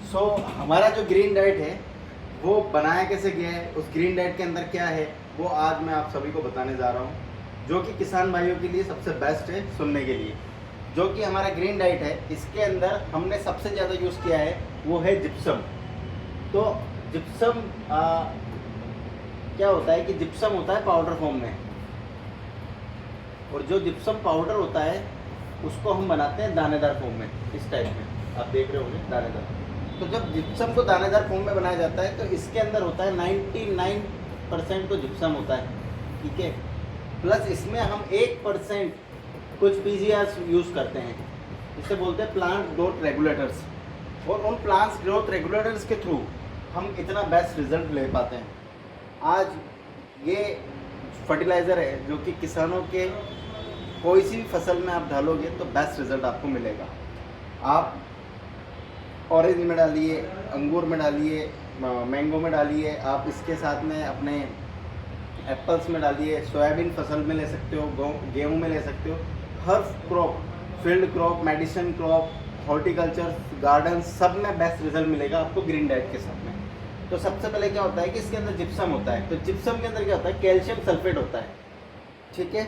सो हमारा जो green diet है वो बनाया कैसे गया है, उस ग्रीन डाइट के अंदर क्या है, वो आज मैं आप सभी को बताने जा रहा हूँ, जो कि किसान भाइयों के लिए सबसे बेस्ट है सुनने के लिए। जो कि हमारा ग्रीन डाइट है, इसके अंदर हमने सबसे ज़्यादा यूज़ किया है वो है जिप्सम। तो जिप्सम क्या होता है कि जिप्सम होता है पाउडर फॉर्म में, और जो जिप्सम पाउडर होता है उसको हम बनाते हैं दानेदार फॉर्म में, इस टाइप में आप देख रहे होंगे दानेदार। तो जब जिप्सम को दानेदार फॉर्म में बनाया जाता है तो इसके अंदर होता है 99% तो जिप्सम होता है, ठीक है। प्लस इसमें हम 1% कुछ पीजीआर यूज़ करते हैं, इसे बोलते हैं प्लांट ग्रोथ रेगुलेटर्स। और उन प्लांट ग्रोथ रेगुलेटर्स के थ्रू हम इतना बेस्ट रिजल्ट ले पाते हैं। आज ये फर्टिलाइज़र है जो कि किसानों के कोई सी भी फसल में आप डालोगे तो बेस्ट रिजल्ट आपको मिलेगा। आप ऑरेंज में डालिए, अंगूर में डालिए, मैंगो में डालिए, आप इसके साथ में अपने एप्पल्स में डालिए, सोयाबीन फसल में ले सकते हो, गेहूँ में ले सकते हो। हर crop, field crop, medicine crop, horticulture, garden, सब में बेस्ट रिजल्ट मिलेगा आपको ग्रीन डाइट के साथ में। तो सबसे पहले क्या होता है कि इसके अंदर जिप्सम होता है। तो जिप्सम के अंदर क्या होता है, कैल्शियम सल्फेट होता है, ठीक है।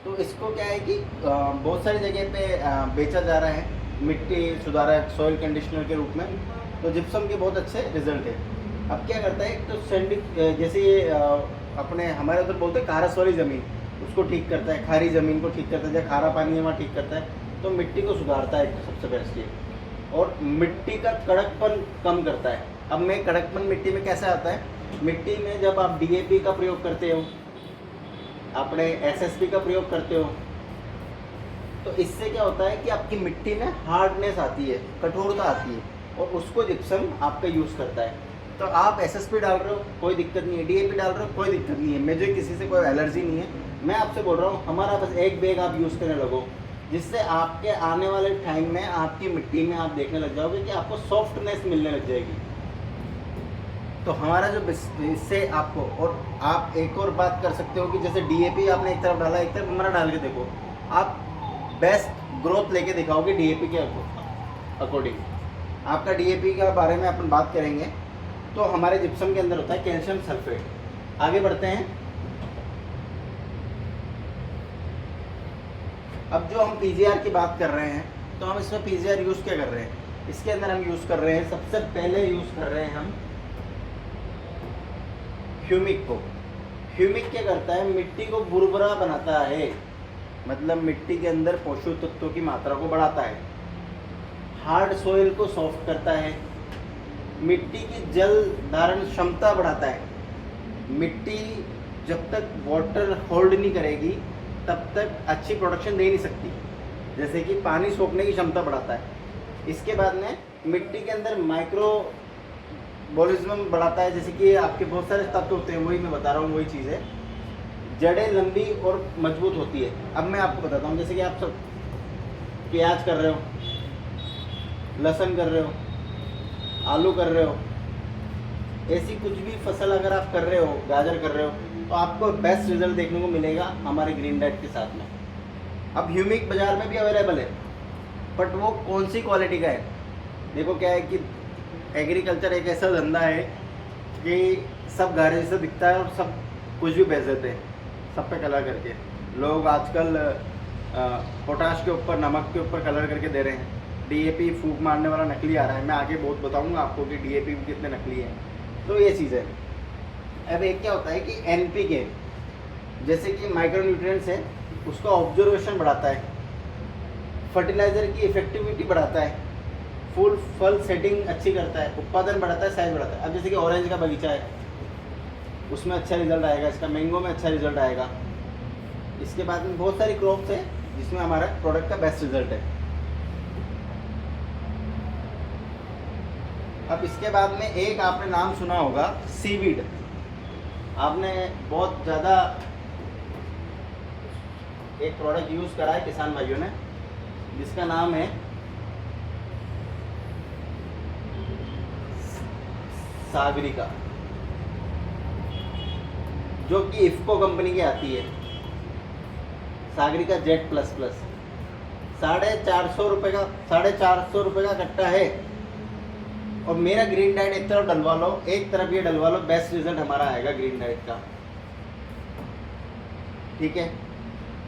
तो इसको क्या है कि बहुत सारी जगह पे बेचा जा रहा है मिट्टी सुधारक, सॉइल कंडीशनर के रूप में। तो जिप्सम के बहुत अच्छे रिजल्ट है। अब क्या करता है, तो सैंडिक जैसे ये अपने हमारे उधर बोलते हैं खारस वाली ज़मीन, उसको ठीक करता है, खारी ज़मीन को ठीक करता है, जहाँ खारा पानी है वहाँ ठीक करता है। तो मिट्टी को सुधारता है सबसे बेस्ट ये, और मिट्टी का कड़कपन कम करता है। अब मैं कड़कपन मिट्टी में कैसे आता है, मिट्टी में जब आप डीएपी का प्रयोग करते हो, अपने एसएसपी का प्रयोग करते हो, तो इससे क्या होता है कि आपकी मिट्टी में हार्डनेस आती है, कठोरता आती है, और उसको जिप्सम आपका यूज़ करता है। तो आप एसएसपी डाल रहे हो कोई दिक्कत नहीं है, डीएपी डाल रहे हो कोई दिक्कत नहीं है, मुझे किसी से कोई एलर्जी नहीं है। मैं आपसे बोल रहा हूँ हमारा बस एक बैग आप यूज़ करने लगो, जिससे आपके आने वाले टाइम में आपकी मिट्टी में आप देखने लग जाओगे कि आपको सॉफ्टनेस मिलने लग जाएगी। तो हमारा जो इससे आपको, और आप एक और बात कर सकते हो कि जैसे डीएपी आपने एक तरफ डाला, एक तरफ हमारा डाल के देखो, आप बेस्ट ग्रोथ लेके दिखाओगे डीएपी के अकॉर्डिंग। आपका डीएपी के बारे में अपन बात करेंगे। तो हमारे जिप्सम के अंदर होता है कैल्शियम सल्फेट। आगे बढ़ते हैं। अब जो हम पीजीआर की बात कर रहे हैं, तो हम इसमें पीजीआर यूज़ क्या कर रहे हैं, इसके अंदर हम यूज़ कर रहे हैं, सबसे पहले यूज़ कर रहे हैं हम ह्यूमिक को। ह्यूमिक क्या करता है, मिट्टी को बुरबुरा बनाता है, मतलब मिट्टी के अंदर पोषक तत्वों की मात्रा को बढ़ाता है, हार्ड सॉइल को सॉफ्ट करता है, मिट्टी की जल धारण क्षमता बढ़ाता है। मिट्टी जब तक वाटर होल्ड नहीं करेगी तब तक अच्छी प्रोडक्शन दे नहीं सकती, जैसे कि पानी सोखने की क्षमता बढ़ाता है। इसके बाद में मिट्टी के अंदर माइक्रोबोलिज्म बढ़ाता है, जैसे कि आपके बहुत सारे तत्व होते हैं, वही मैं बता रहा हूँ, वही चीज़ है। जड़ें लंबी और मजबूत होती है। अब मैं आपको बताता हूँ, जैसे कि आप सब प्याज कर रहे हो, लहसुन कर रहे हो, आलू कर रहे हो, ऐसी कुछ भी फसल अगर आप कर रहे हो, गाजर कर रहे हो, तो आपको बेस्ट रिजल्ट देखने को मिलेगा हमारे ग्रीन डाइट के साथ में। अब ह्यूमिक बाज़ार में भी अवेलेबल है, बट वो कौन सी क्वालिटी का है। देखो क्या है कि एग्रीकल्चर एक ऐसा धंधा है कि सब गारे जैसा दिखता है और सब कुछ भी बेच देते हैं, सब पे कलर करके। लोग आजकल पोटाश के ऊपर, नमक के ऊपर कलर करके दे रहे हैं। डीएपी फूक मारने वाला नकली आ रहा है, मैं आगे बहुत बताऊंगा आपको कि डीएपी भी कितने नकली है। तो ये चीज़ है। अब एक क्या होता है कि एनपीके, जैसे कि माइक्रो न्यूट्रिएंट्स है, उसका ऑब्जर्वेशन बढ़ाता है, फर्टिलाइज़र की इफेक्टिविटी बढ़ाता है, फूल फल सेटिंग अच्छी करता है, उत्पादन बढ़ाता है, साइज बढ़ाता है। अब जैसे कि ऑरेंज का बगीचा है, उसमें अच्छा रिजल्ट आएगा, इसका मैंगो में अच्छा रिजल्ट आएगा। इसके बाद में बहुत सारी क्रॉप्स है जिसमें हमारा प्रोडक्ट का बेस्ट रिजल्ट है। अब इसके बाद में एक आपने नाम सुना होगा सीवीड, आपने बहुत ज़्यादा एक प्रोडक्ट यूज़ करा है किसान भाइयों ने, जिसका नाम है सागरिका, जो कि इफ्को कंपनी की आती है। सागरिका जेट प्लस प्लस 450 रुपये का, 450 रुपये का कट्टा है। और मेरा ग्रीन डाइट एक तरफ डलवा लो, एक तरफ ये डलवा लो, बेस्ट रिजल्ट हमारा आएगा ग्रीन डाइट का। ठीक है।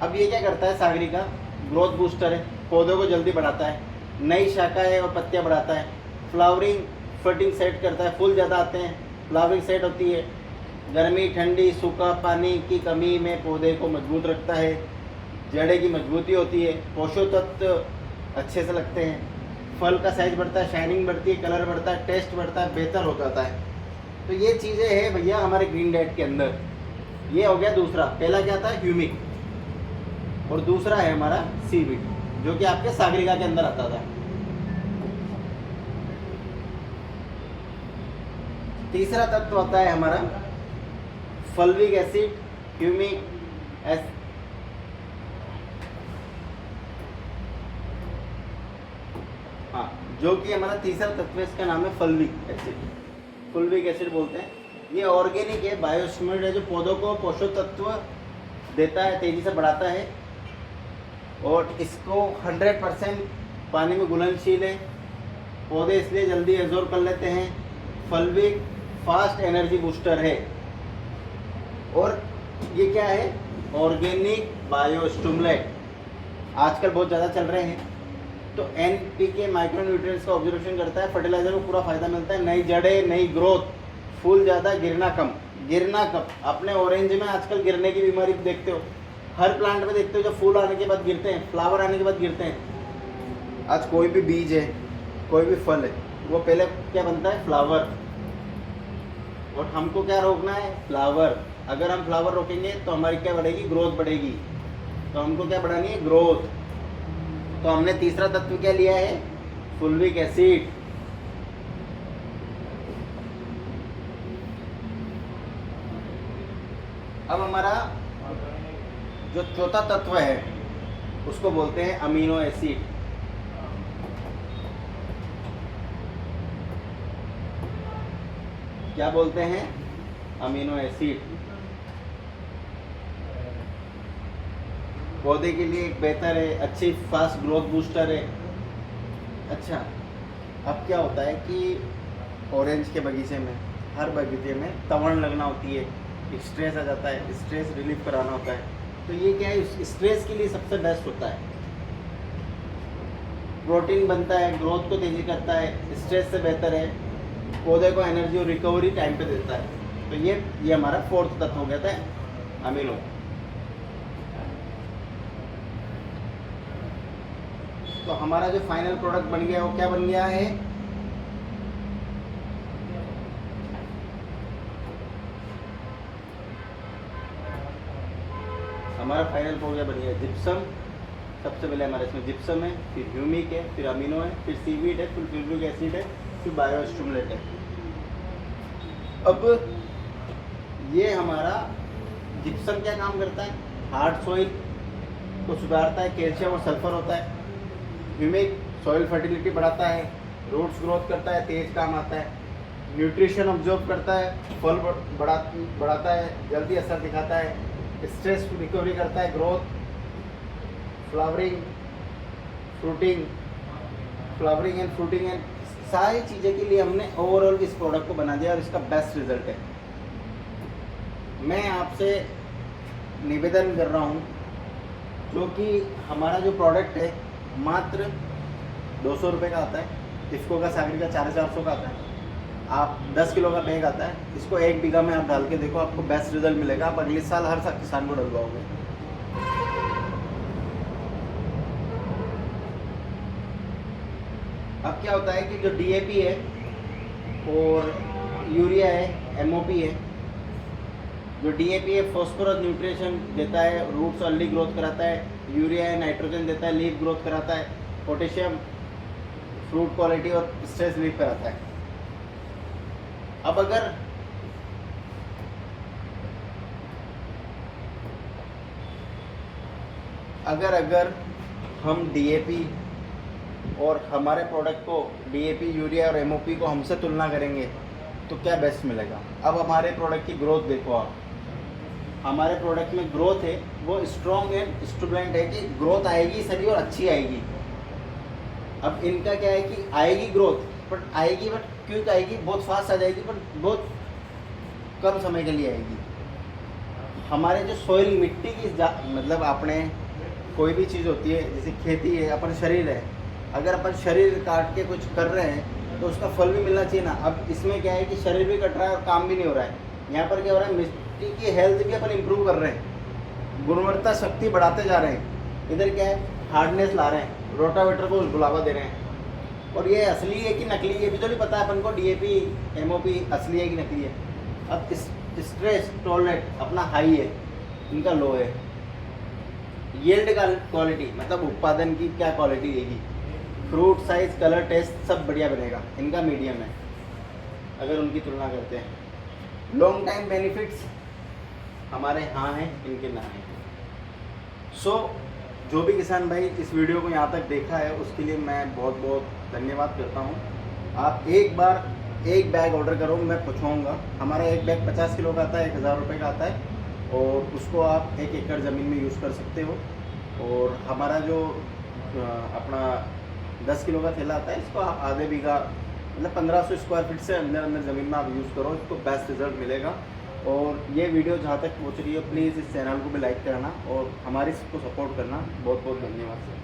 अब ये क्या करता है, सागरी का ग्रोथ बूस्टर है, पौधों को जल्दी बढ़ाता है, नई शाखाएं और पत्तियां बढ़ाता है, फ्लावरिंग फटिंग सेट करता है, फूल ज़्यादा आते हैं, फ्लावरिंग सेट होती है, गर्मी ठंडी सूखा पानी की कमी में पौधे को मजबूत रखता है, जड़े की मजबूती होती है, पोषक तत्व अच्छे से लगते हैं, फल का साइज बढ़ता है, शाइनिंग बढ़ती है, कलर बढ़ता है, टेस्ट बढ़ता है, बेहतर हो जाता है। तो ये चीज़ें हैं भैया हमारे ग्रीन डाइट के अंदर। ये हो गया दूसरा। पहला क्या था, ह्यूमिक, और दूसरा है हमारा सीवीड, जो कि आपके सागरिका के अंदर आता था। तीसरा तत्व होता है हमारा फल्विक एसिड, ह्यूमिक हाँ, जो कि हमारा तीसरा तत्व है, इसका नाम है फल्विक एसिड। फुल्विक एसिड बोलते हैं। ये ऑर्गेनिक है, बायोस्टिमुलेंट है, जो पौधों को पोषक तत्व देता है, तेजी से बढ़ाता है, और इसको 100% पानी में घुलनशील है, पौधे इसलिए जल्दी एब्जॉर्ब कर लेते हैं। फल्विक फास्ट एनर्जी बूस्टर है, और ये क्या है, ऑर्गेनिक बायोस्टिमुलेंट आजकल बहुत ज़्यादा चल रहे हैं। तो NPK माइक्रो न्यूट्रिएंट्स का ऑब्जर्वेशन करता है, फर्टिलाइजर को पूरा फायदा मिलता है, नई जड़ें, नई ग्रोथ, फूल ज़्यादा, गिरना कम। गिरना कम, अपने ऑरेंज में आजकल गिरने की बीमारी देखते हो, हर प्लांट में देखते हो, जब फूल आने के बाद गिरते हैं, फ्लावर आने के बाद गिरते हैं। आज कोई भी बीज है, कोई भी फल है, वो पहले क्या बनता है, फ्लावर, और हमको क्या रोकना है, फ्लावर। अगर हम फ्लावर रोकेंगे तो हमारी क्या बढ़ेगी, ग्रोथ बढ़ेगी। तो हमको क्या बढ़ानी है, ग्रोथ। तो हमने तीसरा तत्व क्या लिया है, फुल्विक एसिड। अब हमारा जो चौथा तत्व है उसको बोलते हैं अमीनो एसिड। क्या बोलते हैं, अमीनो एसिड। पौधे के लिए बेहतर है, अच्छी फास्ट ग्रोथ बूस्टर है। अच्छा, अब क्या होता है कि ऑरेंज के बगीचे में, हर बगीचे में तवण लगना होती है, स्ट्रेस आ जाता है, स्ट्रेस रिलीफ कराना होता है। तो ये क्या है, स्ट्रेस के लिए सबसे बेस्ट होता है। प्रोटीन बनता है, ग्रोथ को तेजी करता है, स्ट्रेस से बेहतर है, पौधे को एनर्जी और रिकवरी टाइम पे देता है। तो ये हमारा फोर्थ तत्व हो गया था, अमीनो। तो हमारा जो फाइनल प्रोडक्ट बन गया वो क्या बन गया है, हमारा फाइनल प्रोडक्ट बन गया जिप्सम। सबसे पहले हमारे इसमें जिप्सम है, फिर ह्यूमिक है, फिर अमीनो है, फिर सीवीड है, फिर फुल्विक एसिड है, फिर बायोस्टिमुलेंट है। अब ये हमारा जिप्सम क्या काम करता है, हार्ड सॉइल को सुधारता है, कैल्शियम और सल्फर होता है। ह्यूमिक सॉइल फर्टिलिटी बढ़ाता है, रूट्स ग्रोथ करता है, तेज काम आता है, न्यूट्रिशन ऑब्जॉर्व करता है, फल बढ़ाता है, जल्दी असर दिखाता है, स्ट्रेस रिकवरी करता है, growth, flowering and fruiting and सारी चीज़ें के लिए हमने ओवरऑल इस प्रोडक्ट को बना दिया और इसका बेस्ट रिजल्ट है। मैं आपसे निवेदन कर रहा हूँ, जो कि हमारा जो प्रोडक्ट है मात्र 200 रुपये का आता है, इफ्को का सागरी का 450 का आता है, आप 10 किलो का बैग आता है। इसको 1 बीघा में आप डाल के देखो, आपको बेस्ट रिजल्ट मिलेगा। आप अगले साल हर साल किसान को डलवाओगे। अब क्या होता है कि जो DAP है और यूरिया है, MOP है। जो DAP है फॉस्फोरस न्यूट्रिशन देता है, रूट्स अर्ली ग्रोथ कराता है। यूरिया है नाइट्रोजन देता है, लीफ ग्रोथ कराता है। पोटेशियम फ्रूट क्वालिटी और स्ट्रेस रिलीफ कराता है। अब अगर हम DAP और हमारे प्रोडक्ट को DAP, यूरिया और MOP को हमसे तुलना करेंगे तो क्या बेस्ट मिलेगा। अब हमारे प्रोडक्ट की ग्रोथ देखो आप, हमारे प्रोडक्ट में ग्रोथ है वो स्ट्रॉन्ग एंड स्टूडेंट है कि ग्रोथ आएगी सभी और अच्छी आएगी। अब इनका क्या है कि आएगी ग्रोथ, बट क्विक आएगी, बहुत फास्ट आ जाएगी, पर बहुत कम समय के लिए आएगी। हमारे जो सॉइल मिट्टी की मतलब आपने कोई भी चीज़ होती है, जैसे खेती है, अपन शरीर है, अगर अपन शरीर काट के कुछ कर रहे हैं तो उसका फल भी मिलना चाहिए ना। अब इसमें क्या है कि शरीर भी कट रहा है और काम भी नहीं हो रहा है। यहाँ पर क्या हो रहा है, मिट्टी की हेल्थ भी अपन इम्प्रूव कर रहे हैं, गुणवत्ता शक्ति बढ़ाते जा रहे हैं। इधर क्या है, हार्डनेस ला रहे हैं, रोटावेटर को बुलावा दे रहे हैं। और ये असली है कि नकली, ये भी तो नहीं पता है अपन को, DAP MOP असली है कि नकली है। अब स्ट्रेस टॉलरेट अपना हाई है, इनका लो है। यील्ड का क्वालिटी मतलब उत्पादन की क्या क्वालिटी रहेगी, फ्रूट साइज, कलर, टेस्ट सब बढ़िया बनेगा, इनका मीडियम है अगर उनकी तुलना करते हैं। लॉन्ग टाइम बेनिफिट्स हमारे हाँ हैं, इनके ना हैं। सो जो भी किसान भाई इस वीडियो को यहाँ तक देखा है उसके लिए मैं बहुत बहुत धन्यवाद करता हूँ। आप एक बार एक बैग ऑर्डर करो, मैं पहुँचाऊँगा। हमारा एक बैग 50 किलो का आता है, 1000 रुपये का आता है, और उसको आप 1 एकड़ ज़मीन में यूज़ कर सकते हो। और हमारा जो अपना 10 किलो का थैला आता है, इसको आप आधे बीघा मतलब 1500 स्क्वायर फीट से अंदर अंदर ज़मीन में आप यूज़ करो, इसको बेस्ट रिजल्ट मिलेगा। और ये वीडियो जहाँ तक पहुँच रही है, प्लीज़ इस चैनल को भी लाइक करना और हमारी इसको सपोर्ट करना। बहुत बहुत धन्यवाद सर।